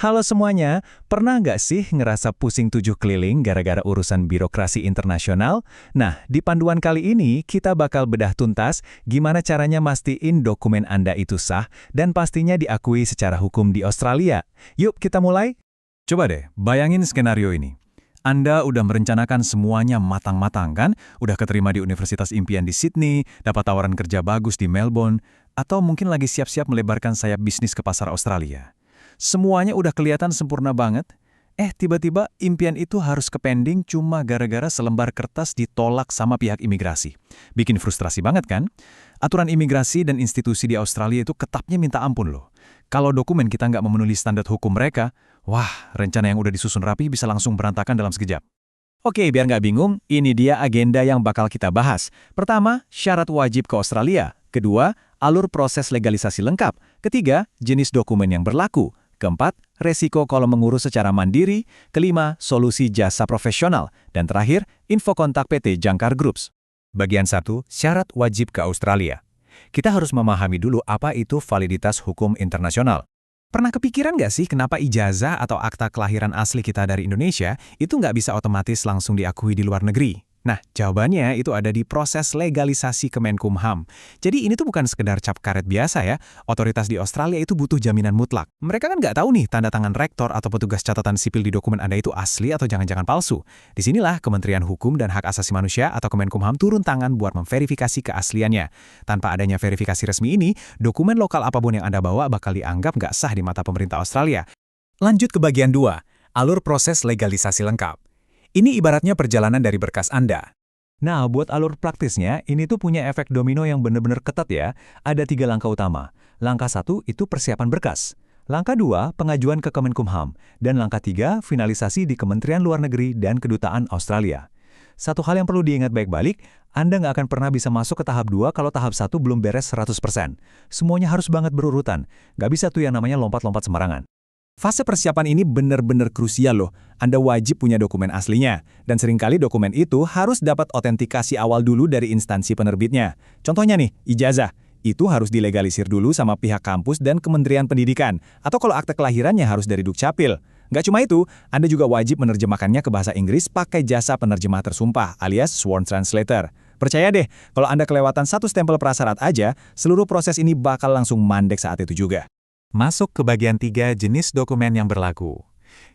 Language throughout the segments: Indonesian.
Halo semuanya, pernah nggak sih ngerasa pusing tujuh keliling gara-gara urusan birokrasi internasional? Nah, di panduan kali ini kita bakal bedah tuntas gimana caranya mastiin dokumen Anda itu sah dan pastinya diakui secara hukum di Australia. Yuk kita mulai? Coba deh, bayangin skenario ini. Anda udah merencanakan semuanya matang-matang kan? Udah keterima di Universitas Impian di Sydney, dapat tawaran kerja bagus di Melbourne, atau mungkin lagi siap-siap melebarkan sayap bisnis ke pasar Australia. Semuanya udah kelihatan sempurna banget. Tiba-tiba impian itu harus kepending cuma gara-gara selembar kertas ditolak sama pihak imigrasi. Bikin frustrasi banget kan? Aturan imigrasi dan institusi di Australia itu ketatnya minta ampun loh. Kalau dokumen kita nggak memenuhi standar hukum mereka, wah, rencana yang udah disusun rapi bisa langsung berantakan dalam sekejap. Oke, biar nggak bingung, ini dia agenda yang bakal kita bahas. Pertama, syarat wajib ke Australia. Kedua, alur proses legalisasi lengkap. Ketiga, jenis dokumen yang berlaku. Keempat, resiko kalau mengurus secara mandiri. Kelima, solusi jasa profesional. Dan terakhir, info kontak PT Jangkar Groups. Bagian 1, syarat wajib ke Australia. Kita harus memahami dulu apa itu validitas hukum internasional. Pernah kepikiran nggak sih kenapa ijazah atau akta kelahiran asli kita dari Indonesia itu nggak bisa otomatis langsung diakui di luar negeri? Nah, jawabannya itu ada di proses legalisasi Kemenkumham. Jadi ini tuh bukan sekedar cap karet biasa ya. Otoritas di Australia itu butuh jaminan mutlak. Mereka kan nggak tahu nih tanda tangan rektor atau petugas catatan sipil di dokumen Anda itu asli atau jangan-jangan palsu. Disinilah Kementerian Hukum dan Hak Asasi Manusia atau Kemenkumham turun tangan buat memverifikasi keasliannya. Tanpa adanya verifikasi resmi ini, dokumen lokal apapun yang Anda bawa bakal dianggap nggak sah di mata pemerintah Australia. Lanjut ke bagian 2, alur proses legalisasi lengkap. Ini ibaratnya perjalanan dari berkas Anda. Nah, buat alur praktisnya, ini tuh punya efek domino yang benar-benar ketat ya. Ada 3 langkah utama. Langkah 1 itu persiapan berkas. Langkah 2, pengajuan ke Kemenkumham. Dan langkah 3, finalisasi di Kementerian Luar Negeri dan Kedutaan Australia. Satu hal yang perlu diingat baik-baik, Anda nggak akan pernah bisa masuk ke tahap 2 kalau tahap 1 belum beres 100%. Semuanya harus banget berurutan. Nggak bisa tuh yang namanya lompat-lompat sembarangan. Fase persiapan ini benar-benar krusial loh. Anda wajib punya dokumen aslinya. Dan seringkali dokumen itu harus dapat otentikasi awal dulu dari instansi penerbitnya. Contohnya nih, ijazah. Itu harus dilegalisir dulu sama pihak kampus dan Kementerian Pendidikan. Atau kalau akte kelahirannya harus dari Dukcapil. Nggak cuma itu, Anda juga wajib menerjemahkannya ke bahasa Inggris pakai jasa penerjemah tersumpah alias sworn translator. Percaya deh, kalau Anda kelewatan satu stempel prasyarat aja, seluruh proses ini bakal langsung mandek saat itu juga. Masuk ke bagian 3, jenis dokumen yang berlaku.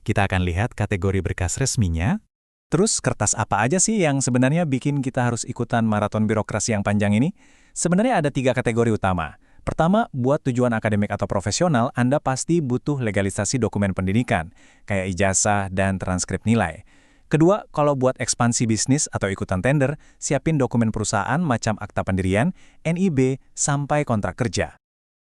Kita akan lihat kategori berkas resminya. Terus kertas apa aja sih yang sebenarnya bikin kita harus ikutan maraton birokrasi yang panjang ini? Sebenarnya ada 3 kategori utama. Pertama, buat tujuan akademik atau profesional, Anda pasti butuh legalisasi dokumen pendidikan, kayak ijazah dan transkrip nilai. Kedua, kalau buat ekspansi bisnis atau ikutan tender, siapin dokumen perusahaan macam akta pendirian, NIB, sampai kontrak kerja.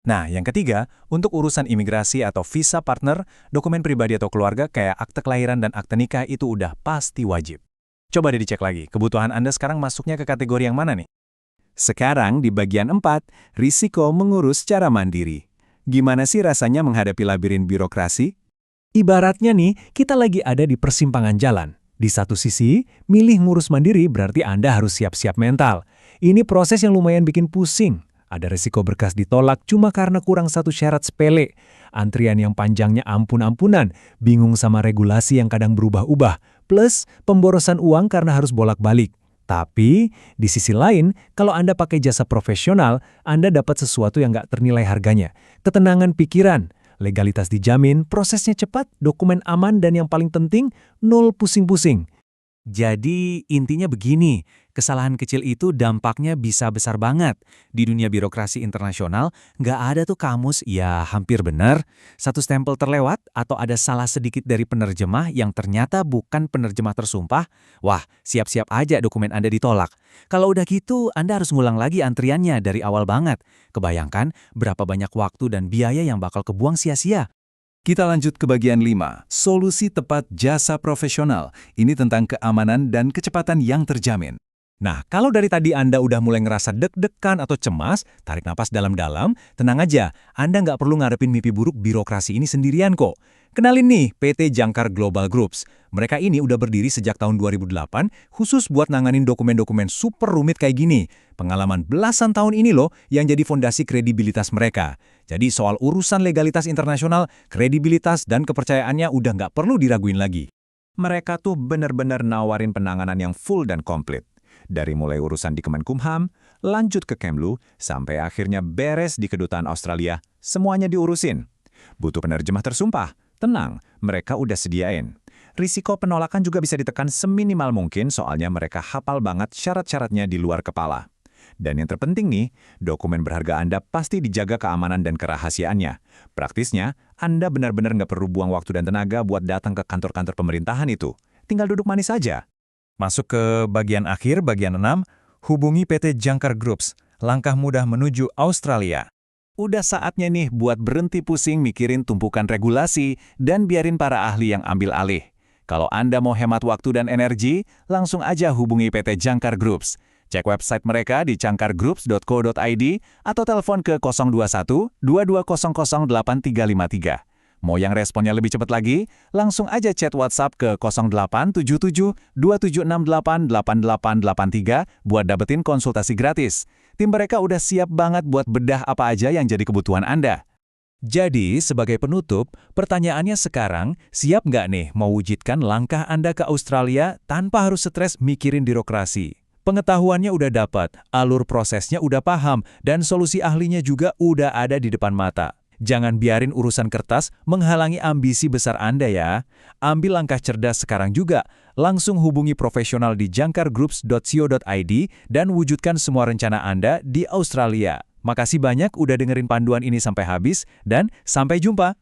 Nah, yang ketiga, untuk urusan imigrasi atau visa partner, dokumen pribadi atau keluarga kayak akte kelahiran dan akte nikah itu udah pasti wajib. Coba deh dicek lagi, kebutuhan Anda sekarang masuknya ke kategori yang mana nih? Sekarang di bagian 4, risiko mengurus secara mandiri. Gimana sih rasanya menghadapi labirin birokrasi? Ibaratnya nih, kita lagi ada di persimpangan jalan. Di satu sisi, milih ngurus mandiri berarti Anda harus siap-siap mental. Ini proses yang lumayan bikin pusing. Ada resiko berkas ditolak cuma karena kurang satu syarat sepele. Antrian yang panjangnya ampun-ampunan, bingung sama regulasi yang kadang berubah-ubah, plus pemborosan uang karena harus bolak-balik. Tapi, di sisi lain, kalau Anda pakai jasa profesional, Anda dapat sesuatu yang nggak ternilai harganya. Ketenangan pikiran, legalitas dijamin, prosesnya cepat, dokumen aman, dan yang paling penting, nol pusing-pusing. Jadi intinya begini, kesalahan kecil itu dampaknya bisa besar banget. Di dunia birokrasi internasional, nggak ada tuh kamus, ya hampir benar, satu stempel terlewat atau ada salah sedikit dari penerjemah yang ternyata bukan penerjemah tersumpah, wah siap-siap aja dokumen Anda ditolak. Kalau udah gitu, Anda harus ngulang lagi antriannya dari awal banget. Kebayangkan berapa banyak waktu dan biaya yang bakal kebuang sia-sia. Kita lanjut ke bagian 5, solusi tepat jasa profesional. Ini tentang keamanan dan kecepatan yang terjamin. Nah, kalau dari tadi Anda udah mulai ngerasa deg-degan atau cemas, tarik napas dalam-dalam, tenang aja, Anda nggak perlu ngadepin mimpi buruk birokrasi ini sendirian kok. Kenalin nih, PT Jangkar Global Groups. Mereka ini udah berdiri sejak tahun 2008, khusus buat nanganin dokumen-dokumen super rumit kayak gini. Pengalaman belasan tahun ini loh yang jadi fondasi kredibilitas mereka. Jadi soal urusan legalitas internasional, kredibilitas dan kepercayaannya udah nggak perlu diraguin lagi. Mereka tuh bener-bener nawarin penanganan yang full dan komplit. Dari mulai urusan di Kemenkumham, lanjut ke Kemlu, sampai akhirnya beres di Kedutaan Australia, semuanya diurusin. Butuh penerjemah tersumpah? Tenang, mereka udah sediain. Risiko penolakan juga bisa ditekan seminimal mungkin soalnya mereka hafal banget syarat-syaratnya di luar kepala. Dan yang terpenting nih, dokumen berharga Anda pasti dijaga keamanan dan kerahasiaannya. Praktisnya, Anda benar-benar nggak perlu buang waktu dan tenaga buat datang ke kantor-kantor pemerintahan itu. Tinggal duduk manis aja. Masuk ke bagian akhir, bagian 6, hubungi PT Jangkar Groups, langkah mudah menuju Australia. Udah saatnya nih buat berhenti pusing mikirin tumpukan regulasi dan biarin para ahli yang ambil alih. Kalau Anda mau hemat waktu dan energi, langsung aja hubungi PT Jangkar Groups. Cek website mereka di jangkargroups.co.id atau telepon ke 021 2200 8353. Mau yang responnya lebih cepat lagi, langsung aja chat WhatsApp ke 0877 2768 8883 buat dapetin konsultasi gratis. Tim mereka udah siap banget buat bedah apa aja yang jadi kebutuhan Anda. Jadi, sebagai penutup, pertanyaannya sekarang, siap nggak nih mewujudkan langkah Anda ke Australia tanpa harus stres mikirin birokrasi? Pengetahuannya udah dapat, alur prosesnya udah paham, dan solusi ahlinya juga udah ada di depan mata. Jangan biarin urusan kertas menghalangi ambisi besar Anda ya. Ambil langkah cerdas sekarang juga. Langsung hubungi profesional di jangkargroups.co.id dan wujudkan semua rencana Anda di Australia. Makasih banyak udah dengerin panduan ini sampai habis dan sampai jumpa.